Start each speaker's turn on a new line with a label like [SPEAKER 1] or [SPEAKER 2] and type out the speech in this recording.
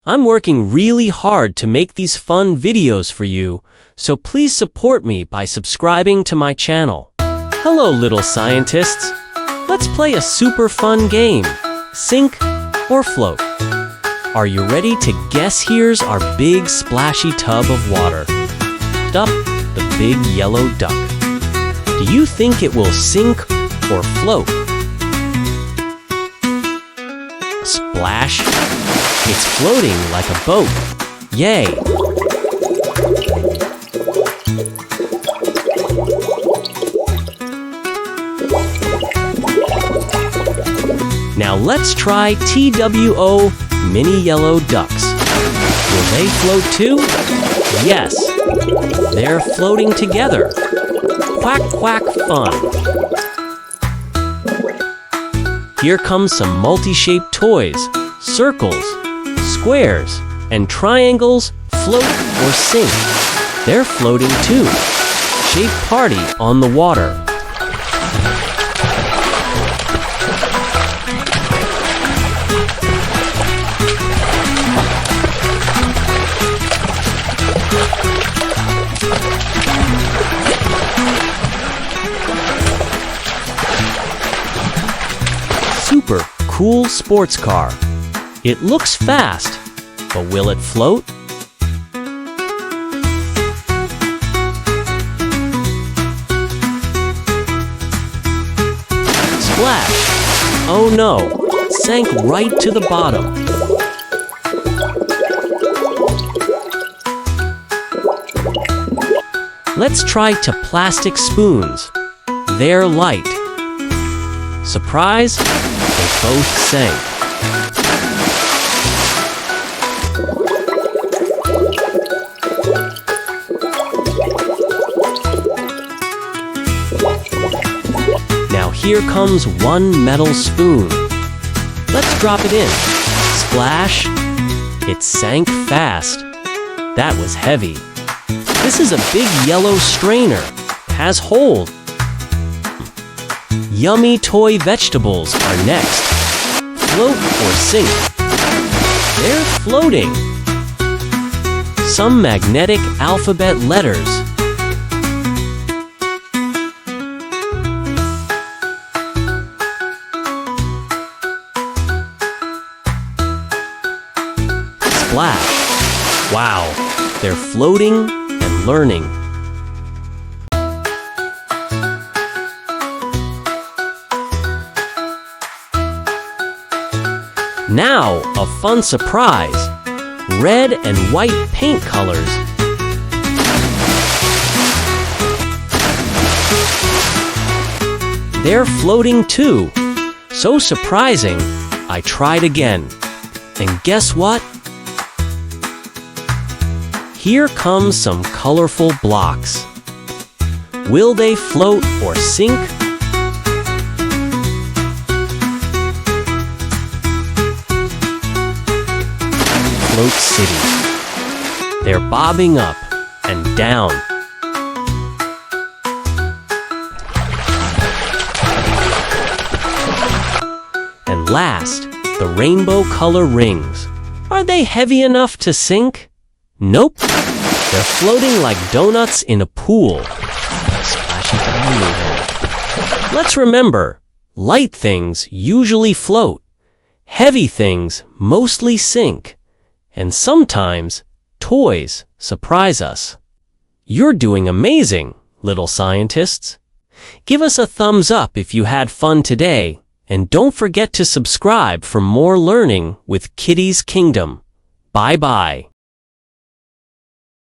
[SPEAKER 1] I'm working really hard to make these fun videos for you, so please support me by subscribing to my channel. Hello, little scientists. Let's play a super fun game, sink or float. Are you ready to guess? Here's our big splashy tub of water. Up, the big yellow duck. Do you think it will sink or float? Splash! It's floating like a boat. Yay! Now let's try TWO mini yellow ducks. Will they float too? Yes! They're floating together. Quack, quack fun. Here comes some multi-shaped toys, circles, squares, and triangles float or sink. They're floating too. Shape party on the water. Super cool sports car. It looks fast, but will it float? Splash! Oh no, sank right to the bottom. Let's try to plastic spoons. They're light. Surprise! They both sank. Now here comes one metal spoon. Let's drop it in. Splash! It sank fast. That was heavy. This is a big yellow strainer. Has hold. Yummy toy vegetables are next. Float or sink? They're floating. Some magnetic alphabet letters. Splash! Wow, they're floating and learning. Now, a fun surprise. Red and white paint colors. They're floating too. So surprising, I tried again. And guess what? Here comes some colorful blocks. Will they float or sink? Float City. They're bobbing up and down. And last, the rainbow color rings. Are they heavy enough to sink? Nope. They're floating like donuts in a pool. Splashy time. Let's remember, light things usually float. Heavy things mostly sink. And sometimes, toys surprise us. You're doing amazing, little scientists. Give us a thumbs up if you had fun today, and don't forget to subscribe for more learning with Kiddies Kingdom. Bye-bye.